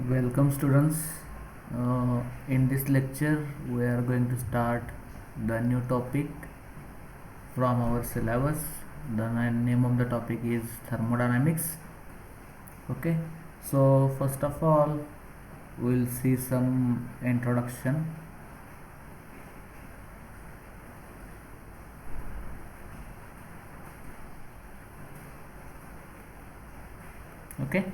Welcome students. In this lecture we are going to start the new topic from our syllabus. The name of the topic is thermodynamics. Okay, so first of all we'll see some introduction. Okay,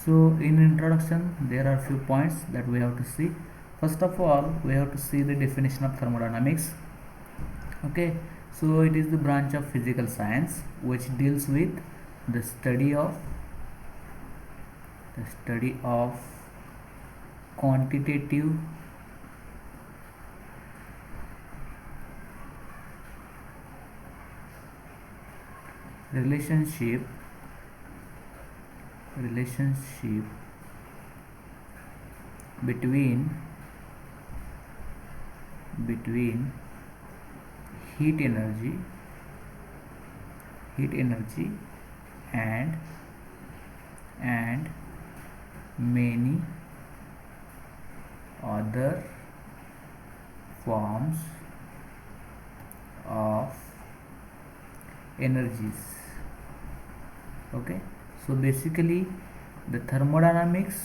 so in introduction there are few points that we have to see. First of all we have to see the definition of thermodynamics. Okay, so it is the branch of physical science which deals with the study of quantitative relationship between heat energy and many other forms of energies. Okay, so basically the thermodynamics,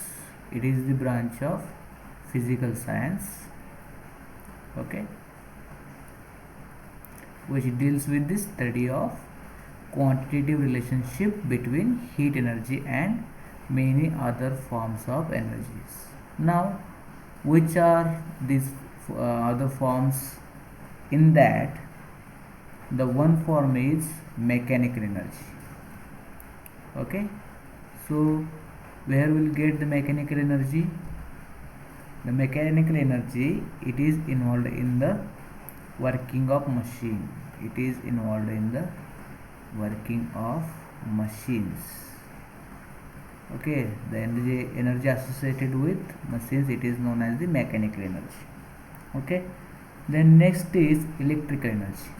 it is the branch of physical science, okay, which deals with the study of quantitative relationship between heat energy and many other forms of energies. Now, which are these other forms? In that, the one form is mechanical energy. Okay, so where will get the mechanical energy? The mechanical energy, it is involved in the working of machine. It is involved in the working of machines. Okay, the energy associated with machines, it is known as the mechanical energy. Okay, then next is electrical energy.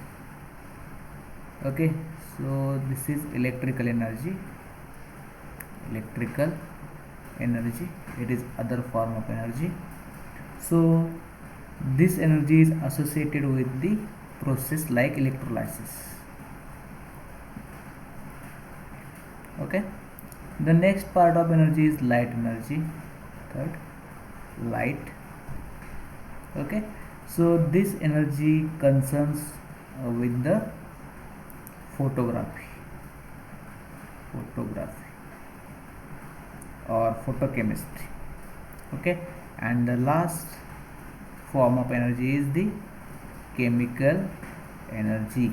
Okay, so this is electrical energy. It is other form of energy. So this energy is associated with the process like electrolysis. Okay, the next part of energy is light energy. Third, light. Okay, so this energy concerns with the photography or photochemistry. Okay, and the last form of energy is the chemical energy.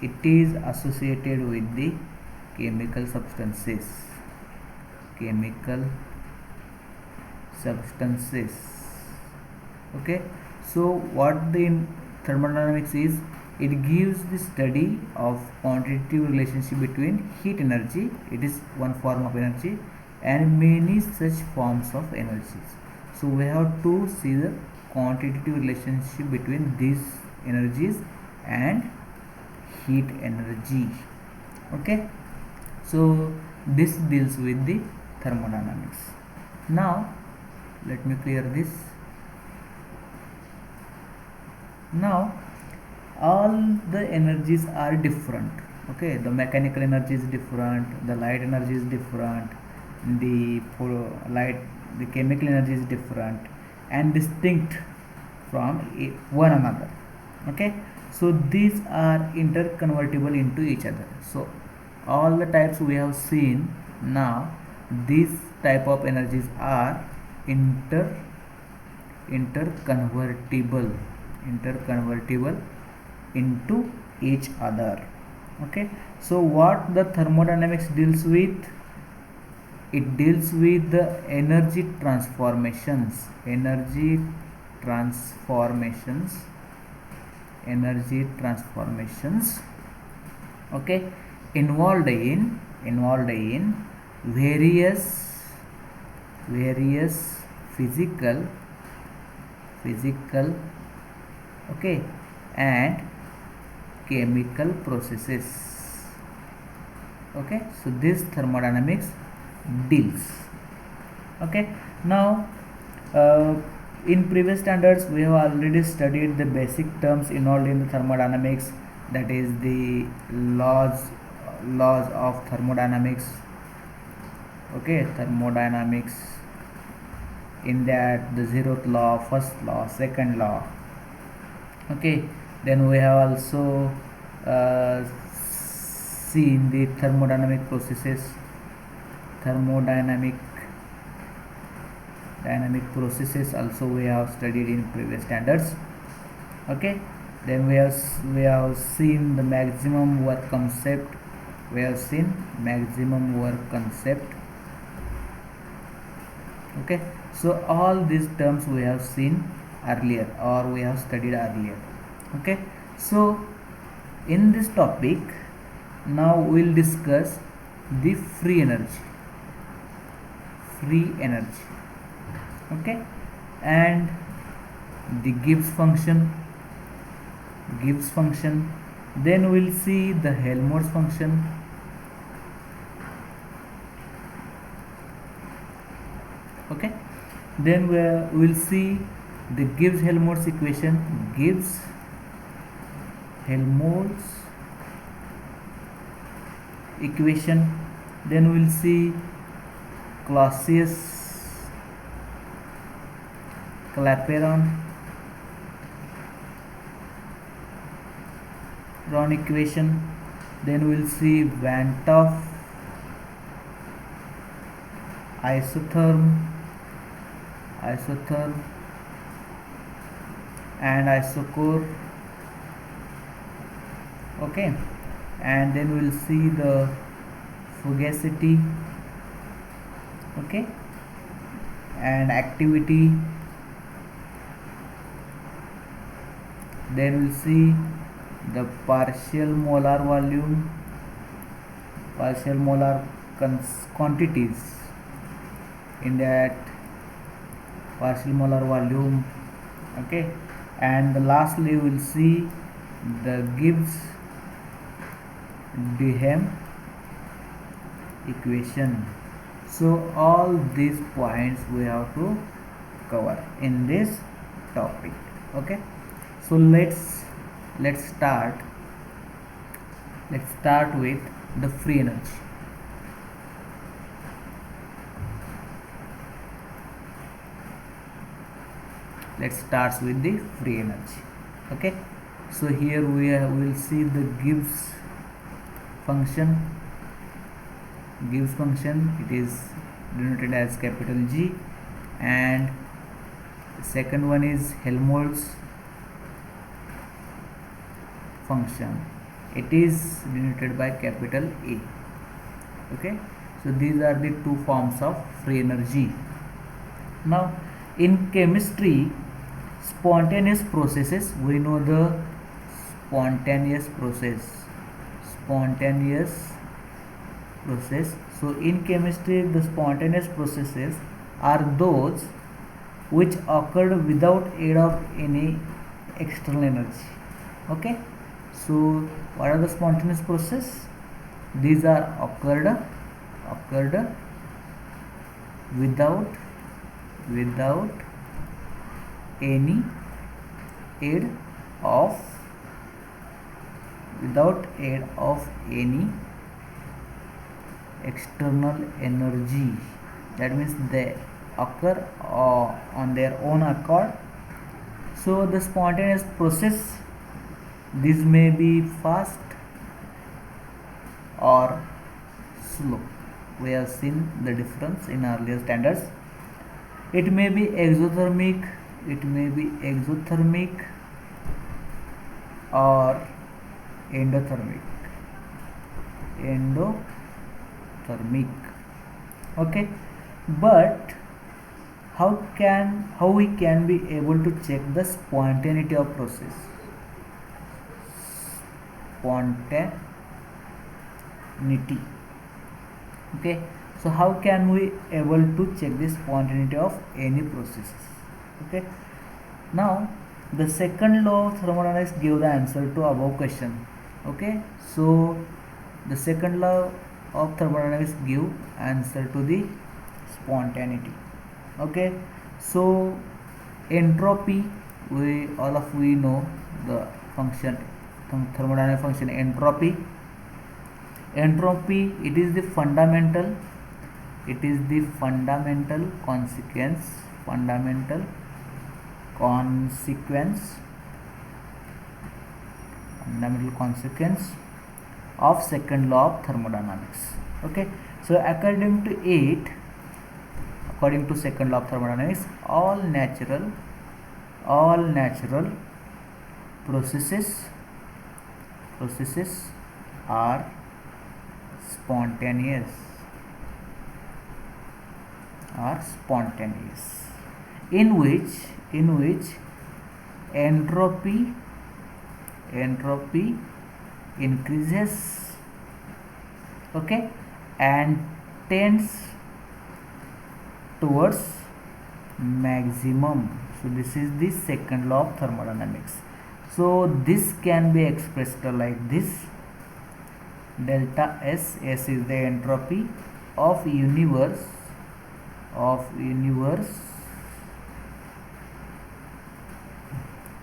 It is associated with the chemical substances. Okay, so what the thermodynamics is, it gives the study of quantitative relationship between heat energy, it is one form of energy, and many such forms of energies. So we have to see the quantitative relationship between these energies and heat energy. Okay, so this deals with the thermodynamics. Now let me clear this. Now all the energies are different. Okay, the mechanical energy is different, the light energy is different, the chemical energy is different and distinct from one another. Okay, so these are interconvertible into each other. So all the types we have seen, now these type of energies are interconvertible into each other. Okay, so what the thermodynamics deals with, it deals with the energy transformations okay, involved in various physical okay and chemical processes. Okay, so this thermodynamics deals. Okay, now in previous standards we have already studied the basic terms involved in the thermodynamics, that is the laws of thermodynamics. Okay, thermodynamics, in that the zeroth law, first law, second law. Okay, then we have also seen the thermodynamic processes, dynamic processes also we have studied in previous standards. Okay, then we have seen the maximum work concept. We have seen maximum work concept. Okay, so all these terms we have seen earlier, or we have studied earlier. Okay, so in this topic now we will discuss the free energy. Okay, and the Gibbs function. Then we'll see the Helmholtz function. Okay, then we'll see the Gibbs-Helmholtz equation. Then we'll see Clapeyron equation. Then we'll see Van 't Hoff isotherm and isochore. Okay, and then we'll see the fugacity, okay, and activity. Then we'll see the partial molar quantities in that partial molar volume. Okay, and lastly we'll see the Gibbs-Duhem equation. So all these points we have to cover in this topic. Okay, so let's start with the free energy. Let's start with the free energy. Okay, so here we will see the Gibbs function. It is denoted as capital G, and the second one is Helmholtz function. It is denoted by capital A. Okay, so these are the two forms of free energy. Now in chemistry, spontaneous processes, we know the spontaneous process. So in chemistry, the spontaneous processes are those which occurred without aid of any external energy. Okay, so what are the spontaneous processes? These are occurred without any aid of any external energy. That means they occur on their own accord. So the spontaneous process, this may be fast or slow. We have seen the difference in earlier standards. It may be exothermic or endothermic. Okay, but how we can be able to check the spontaneity of process? Spontaneity. Okay, so how can we able to check the spontaneity of any processes? Okay, now the second law of thermodynamics give the answer to above question. Okay, so the second law of thermodynamics give answer to the spontaneity. Okay, so entropy, we all of we know the function, thermodynamic function entropy. Entropy, it is the fundamental, it is the fundamental consequence, fundamental consequence, fundamental consequence of second law of thermodynamics. Okay, so according to it, according to second law of thermodynamics, all natural processes are spontaneous, in which entropy increases, okay, and tends towards maximum. So this is the second law of thermodynamics. So this can be expressed like this: delta S, S is the entropy of universe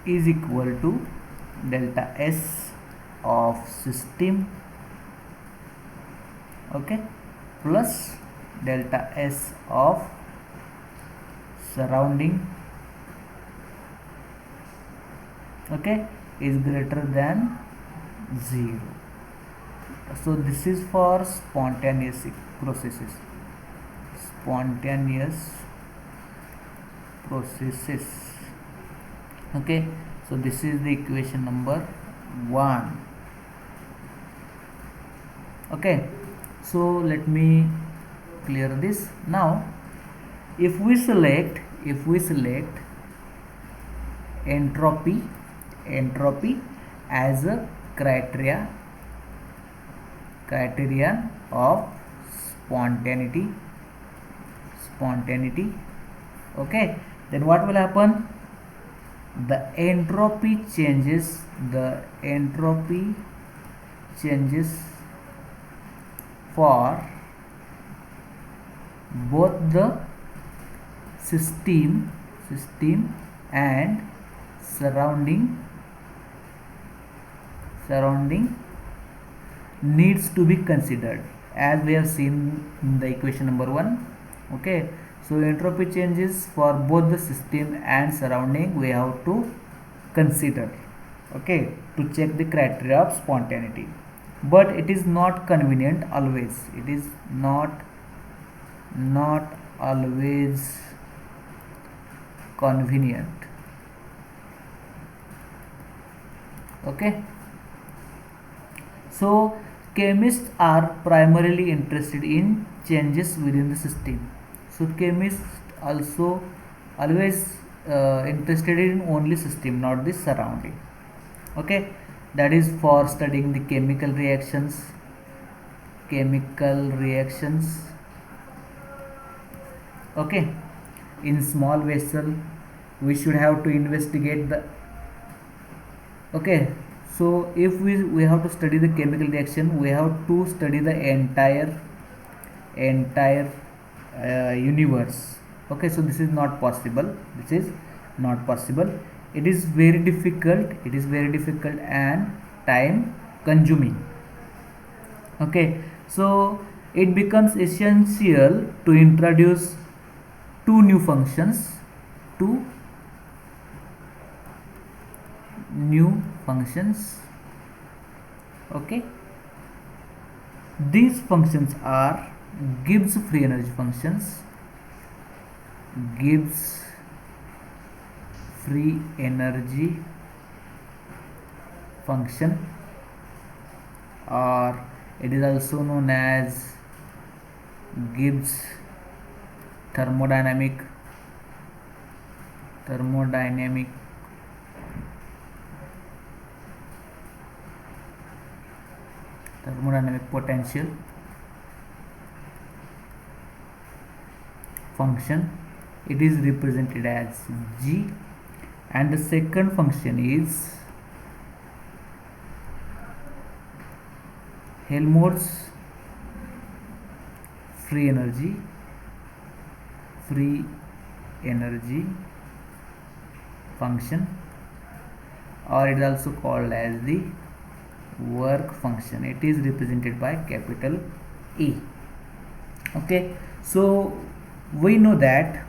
is equal to delta S of system, okay, plus delta S of surrounding, okay, is greater than 0. So this is for spontaneous processes, okay. So this is the equation number 1. Okay, so let me clear this. Now if we select entropy as a criterion of spontaneity, okay, then what will happen? The entropy changes for both the system and surrounding needs to be considered, as we have seen in the equation number 1. Okay, so entropy changes for both the system and surrounding we have to consider, okay, to check the criteria of spontaneity. But it is not convenient always, it is not always convenient, okay. So chemists are primarily interested in changes within the system. So chemists also always interested in only system, not the surrounding, okay. That is for studying the chemical reactions, okay. In small vessel we should have to investigate the, okay. So if we have to study the chemical reaction, we have to study the entire universe, okay. So this is not possible, it is very difficult, and time consuming, okay. So it becomes essential to introduce two new functions, okay. These functions are Gibbs free energy functions, function, or it is also known as Gibbs thermodynamic potential function. It is represented as G, and the second function is Helmholtz free energy function, or it is also called as the work function. It is represented by capital E. Okay, so we know that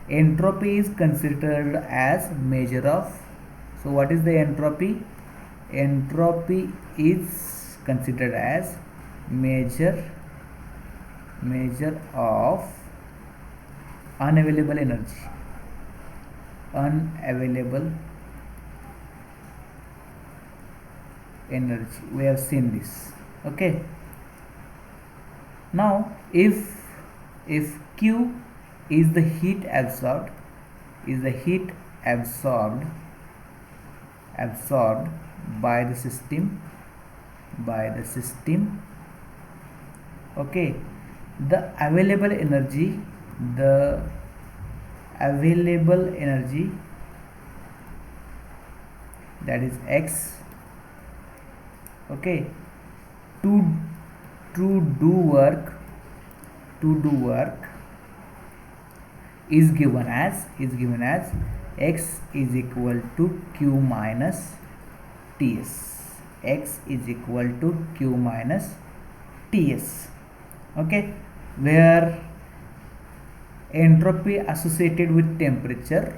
entropy is considered as measure of. So what is the entropy? Entropy is considered as measure of unavailable energy. We have seen this. Okay, now if Q is the heat absorbed by the system, okay, the available energy that is X, okay, to do work is given as X is equal to Q minus Ts. X is equal to Q minus Ts. Okay, where entropy associated with temperature,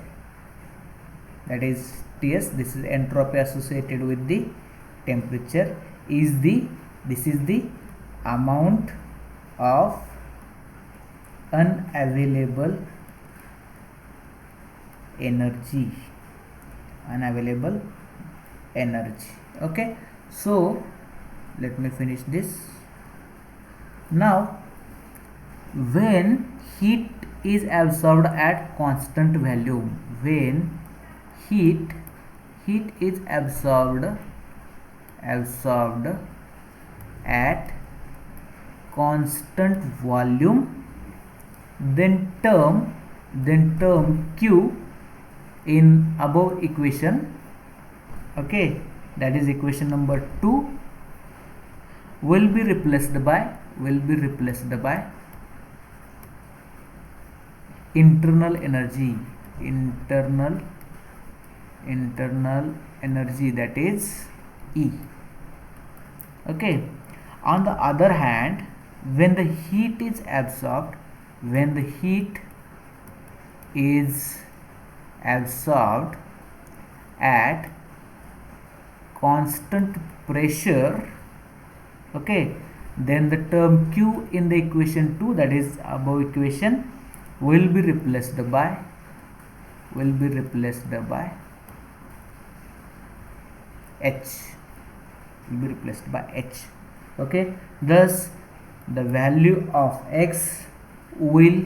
that is Ts, this is entropy associated with the temperature, this is the amount of unavailable energy. Okay, so let me finish this. Now when heat is absorbed at constant volume, when heat is absorbed at constant volume, then term Q in above equation, okay, that is equation number 2, will be replaced by internal energy, that is E. Okay, on the other hand, when the heat is absorbed at constant pressure, okay, then the term Q in the equation 2, that is above equation, will be replaced by H. Okay, thus the value of X will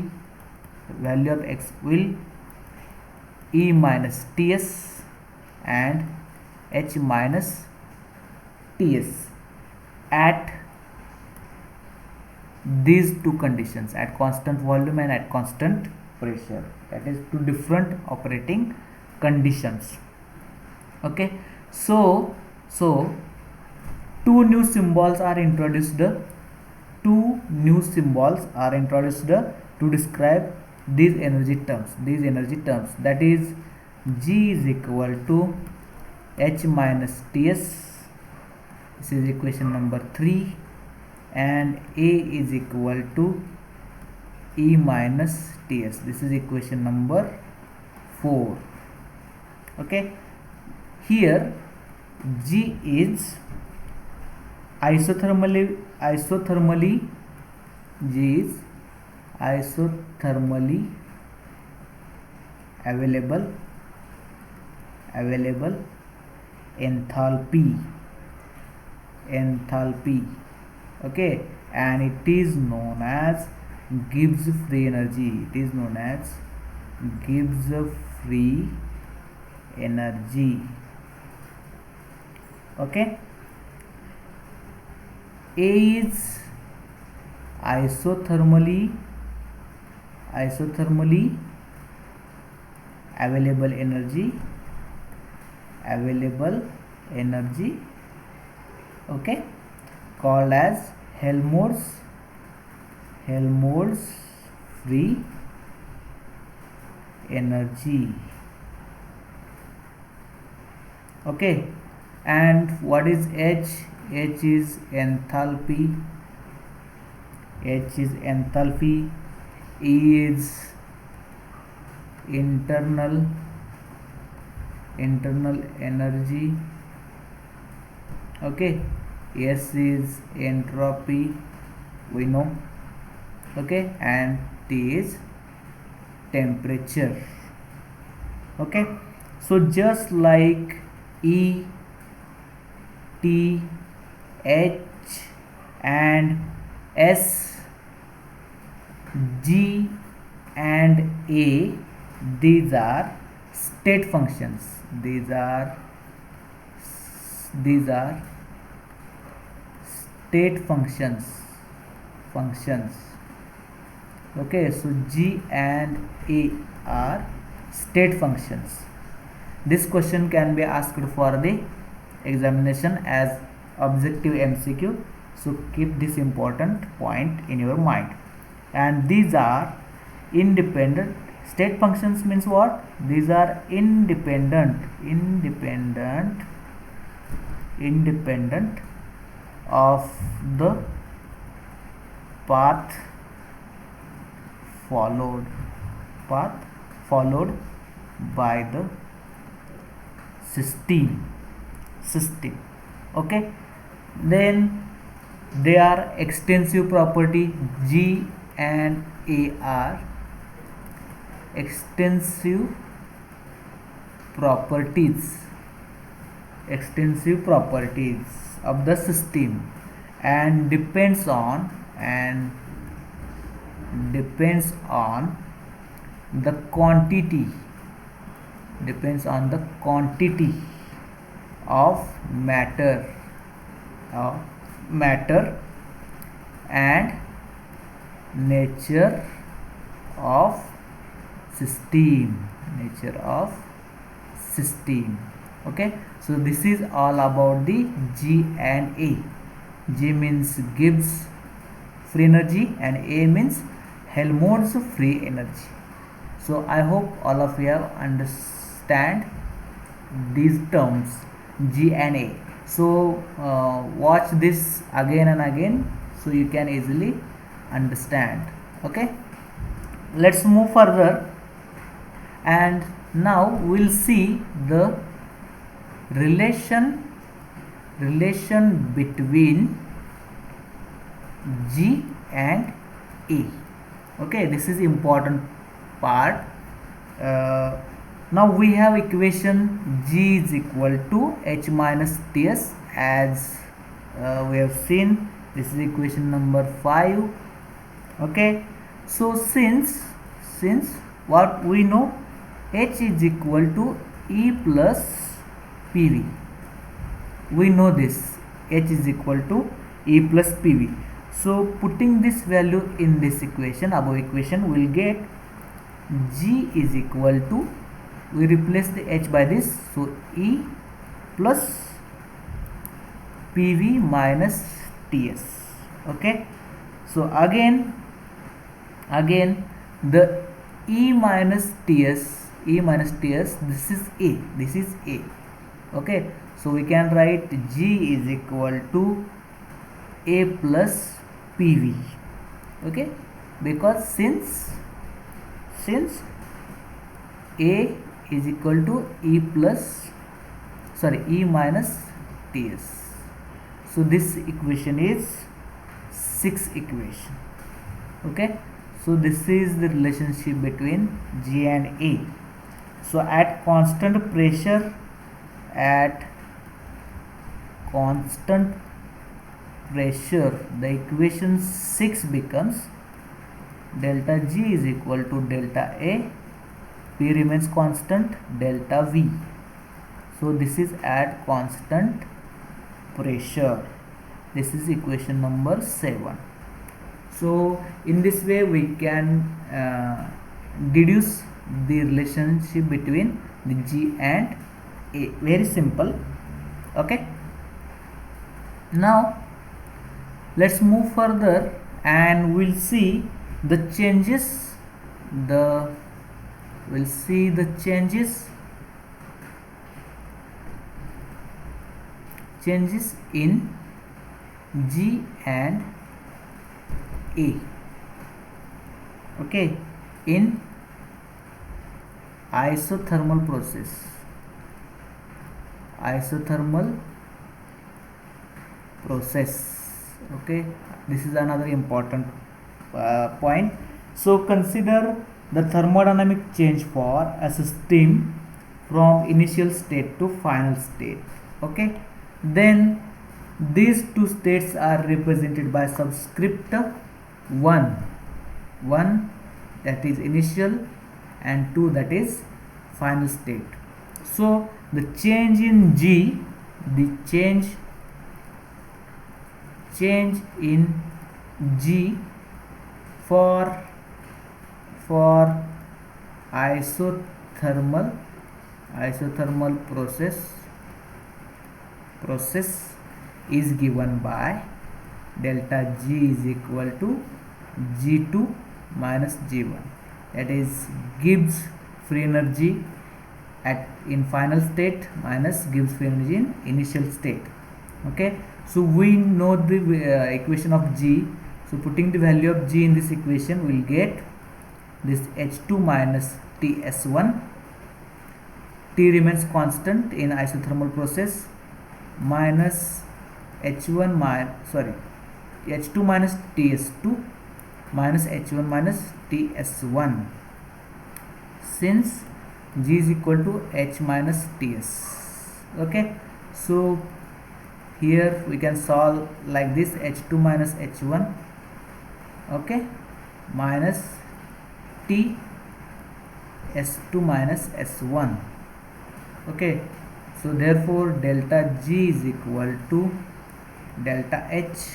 E minus Ts and H minus Ts at these two conditions, at constant volume and at constant pressure, that is two different operating conditions. Okay, so two new symbols are introduced to describe these energy terms, that is G is equal to H minus Ts, this is equation number 3, and A is equal to E minus Ts, this is equation number 4. Okay, here G is isothermally available enthalpy, okay, and it is known as Gibbs free energy. Okay, A is isothermally available energy, okay, called as Helmholtz Helmholtz free energy. Okay, and what is H? H is enthalpy. H is enthalpy. E is internal energy. Okay, S is entropy, we know. Okay, and T is temperature. Okay, so just like E, T, H and S, G and A, these are state functions. These are state functions. Okay, so G and A are state functions. This question can be asked for the examination as objective MCQ, so keep this important point in your mind. And these are independent. State functions means what? These are independent of the path followed by the system. Okay, then they are extensive property. G and A are extensive properties of the system, and depends on the quantity of matter and nature of system. Okay, so this is all about the G and A. G means Gibbs free energy and A means Helmholtz free energy. So I hope all of you have understand these terms G and A. So watch this again and again so you can easily understand. Okay, let's move further, and now we'll see the relation between G and A. Okay, this is important part. Now we have equation G is equal to H minus Ts, as we have seen. This is equation number 5. Okay, so since what we know, H is equal to E plus PV. We know this, H is equal to E plus PV. So putting this value in this equation, above equation, we will get G is equal to, we replace the H by this, so E plus PV minus Ts. Okay, so again the E minus Ts, this is A. Okay, so we can write G is equal to A plus PV. Okay, because since A is equal to E minus Ts, so this equation is 6th equation. Okay, so this is the relationship between G and A. So at constant pressure, the equation 6 becomes delta G is equal to delta A, P remains constant, delta V. So this is at constant pressure. This is equation number 7. So in this way we can deduce the relationship between the G and A. Very simple. Okay, now let's move further and we'll see the changes, the we'll see the changes in G and A. Okay, in isothermal process, okay, this is another important point. So consider the thermodynamic change for a system from initial state to final state. Okay, then these two states are represented by subscript 1, that is initial, and 2, that is final state. So the change in G, the change in G for isothermal process is given by delta G is equal to G2 minus G1, that is Gibbs free energy in final state minus Gibbs free energy in initial state. Okay, so we know the equation of G. So putting the value of G in this equation, we will get this H2 minus TS1. T remains constant in isothermal process, minus H2 minus TS2 minus H1 minus TS1, since G is equal to H minus TS. Okay, so here we can solve like this: H2 minus H1, okay, minus T S2 minus S1. Okay, so therefore delta G is equal to delta H,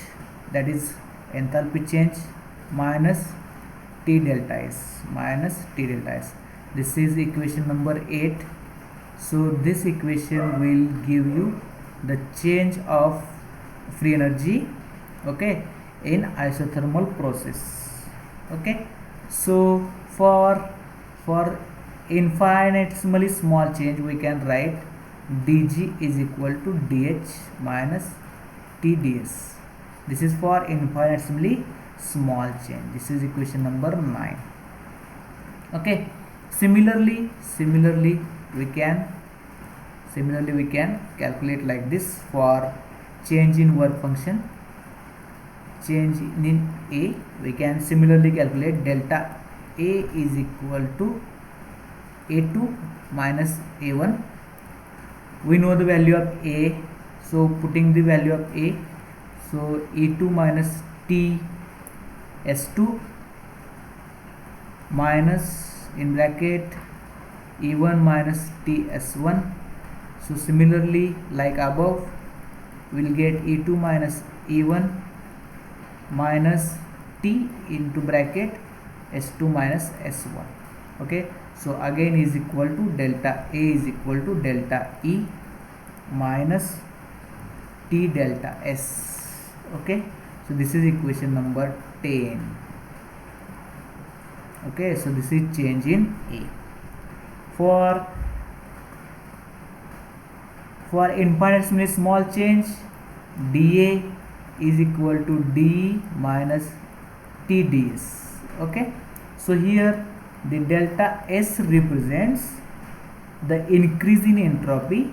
that is enthalpy change, minus T delta S. This is equation number 8. So this equation will give you the change of free energy, okay, in isothermal process. Okay, so for infinitesimally small change, we can write dG is equal to dH minus TdS. This is for infinitesimally small change. This is equation number 9. Okay, similarly we can calculate like this for change in work function. Change in A, we can similarly calculate delta A is equal to A2 minus A1. We know the value of A, so putting the value of A, so E2 minus T S2 minus in bracket E1 minus T S1. So similarly like above, we will get E2 minus E1 minus T into bracket S2 minus S1. Okay, so again is equal to delta A is equal to delta E minus T delta S. Okay, so this is equation number 10. Okay, so this is change in A. For infinitesimally small change, dA is equal to d minus TdS. Okay, so here the delta S represents the increase in entropy,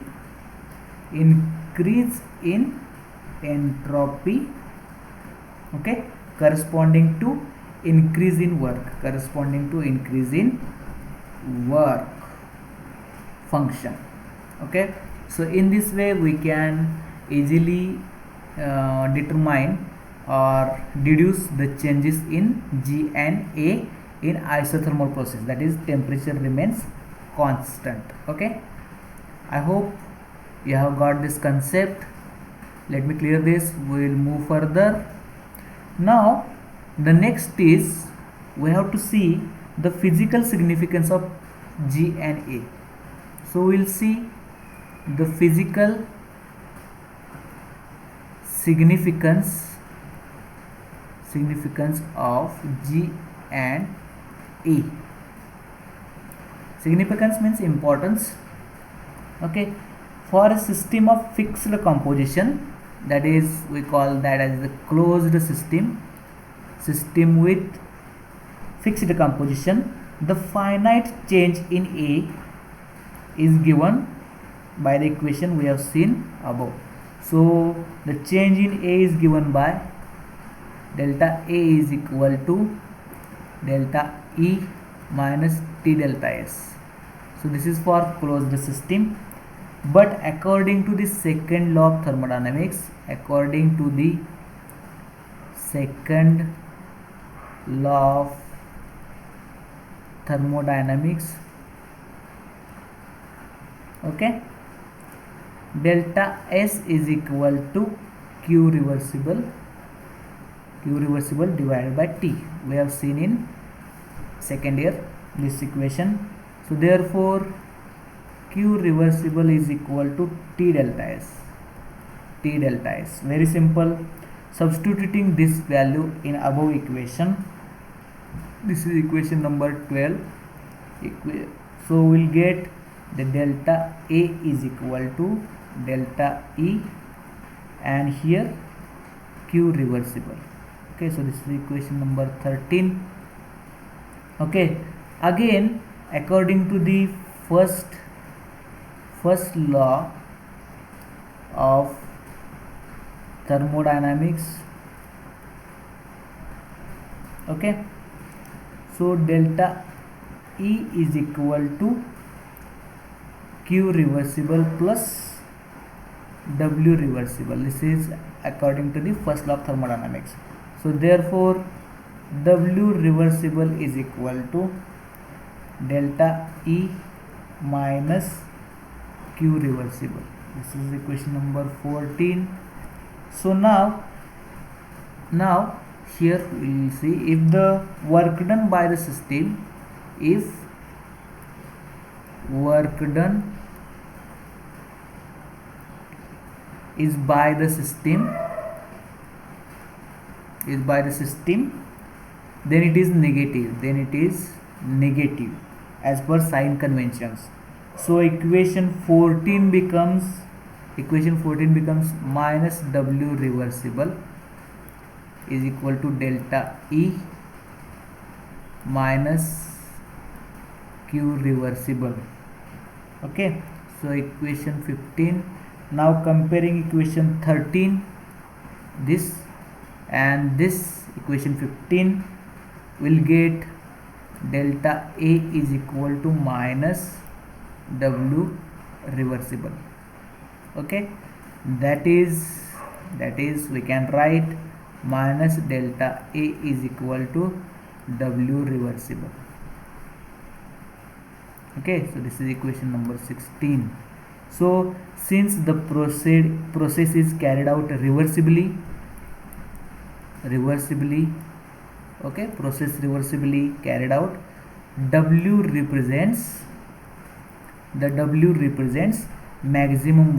okay, corresponding to increase in work function. Okay, so in this way we can easily determine or deduce the changes in G and A in isothermal process, that is temperature remains constant. Okay, I hope you have got this concept. Let me clear this, we will move further. Now the next is we have to see the physical significance of G and A. So we will see the physical significance significance of G and E. Significance means importance. Okay, for a system of fixed composition, that is, we call that as the closed system with fixed composition, the finite change in A is given by the equation we have seen above. So the change in A is given by delta A is equal to delta E minus T delta S. So this is for closed system. But according to the second law of thermodynamics, according to the second law of thermodynamics, okay, delta S is equal to Q reversible divided by T. We have seen in second year this equation. So therefore Q reversible is equal to T delta S. Very simple. Substituting this value in above equation, this is equation number 12. So we'll get the delta A is equal to delta E, and here Q reversible. Okay, so this is equation number 13. Okay, again according to the first law of thermodynamics, okay, so delta E is equal to Q reversible plus W reversible. This is according to the first law of thermodynamics. So therefore W reversible is equal to delta E minus Q reversible. This is equation number 14. So now here we will see if the work done by the system, if work done is by the system, then it is negative as per sign conventions. So equation 14 becomes minus W reversible is equal to delta E minus Q reversible. Okay, so equation 15. Now comparing equation 13, this and this, equation 15, will get delta A is equal to minus W reversible. Okay, that is we can write minus delta A is equal to W reversible. Okay, so this is equation number 16. So since the process is carried out reversibly, okay, process reversibly carried out, W represents maximum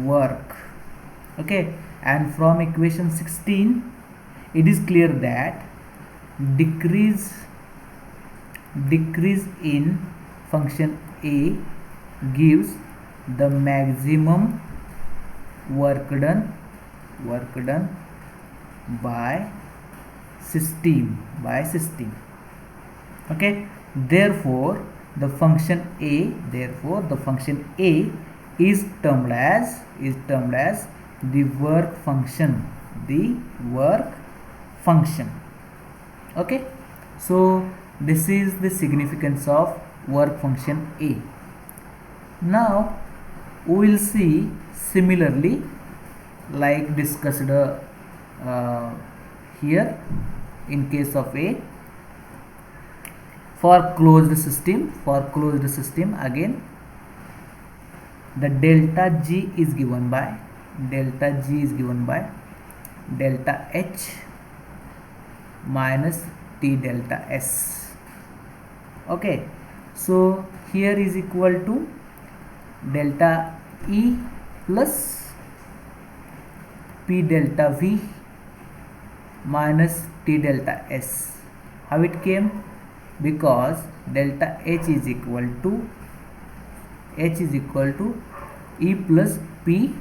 work. Okay, and from equation 16 it is clear that decrease in function A gives the maximum work done by system. Okay, therefore the function A is termed as the work function. Okay, so this is the significance of work function A. Now we will see similarly like discussed here in case of A. For closed system again, the delta G is given by delta H minus T delta S. Okay, so here is equal to delta E plus P delta V minus T delta S. How it came? Because delta H is equal to E plus P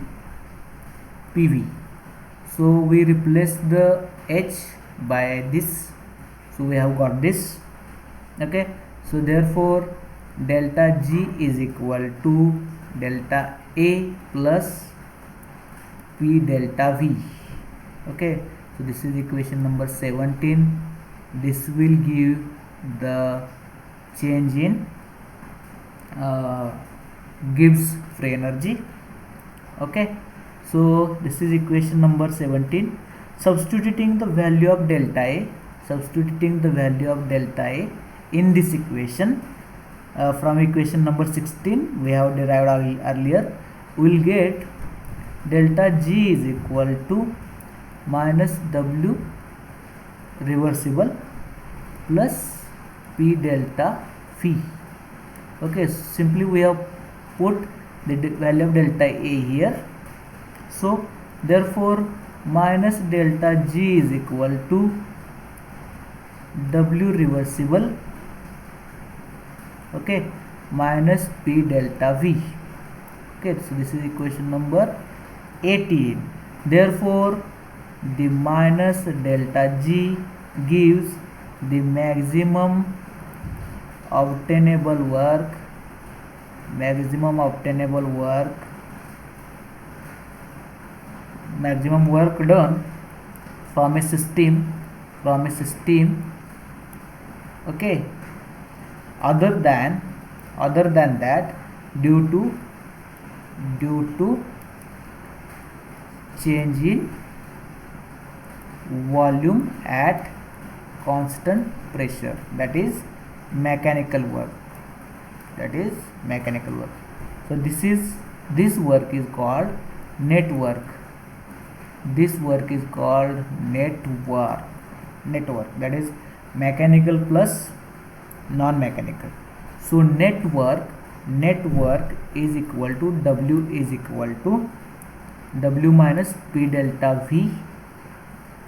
PV. So we replace the H by this, so we have got this. Okay, so therefore delta G is equal to delta A plus P delta V. Okay, so this is equation number 17. This will give the change in Gibbs free energy. Okay, so this is equation number 17. Substituting the value of delta A in this equation, from equation number 16 we have derived earlier, we will get delta G is equal to minus W reversible plus P delta phi. Okay, simply we have put the value of delta A here, so therefore minus delta G is equal to W reversible, okay, minus P delta V. Okay, so this is equation number 18. Therefore the minus delta G gives the maximum obtainable work done from a system, okay, other than that, due to change in volume at constant pressure, that is mechanical work. So this work is called net work. That is mechanical plus non-mechanical. So net work is equal to W minus P delta V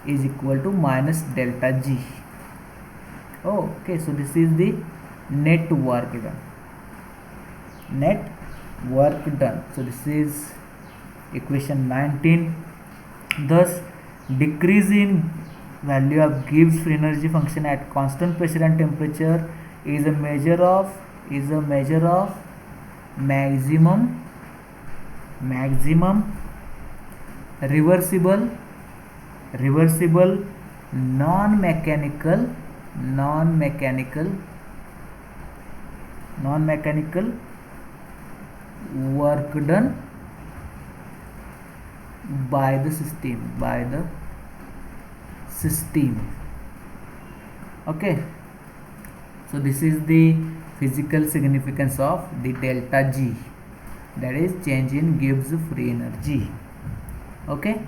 is equal to minus delta G. Okay, so this is the net work done. So this is equation 19. Thus decrease in value of Gibbs free energy function at constant pressure and temperature is a measure of maximum reversible non-mechanical work done by the system. Okay, so this is the physical significance of the delta G, that is change in Gibbs free energy. Okay.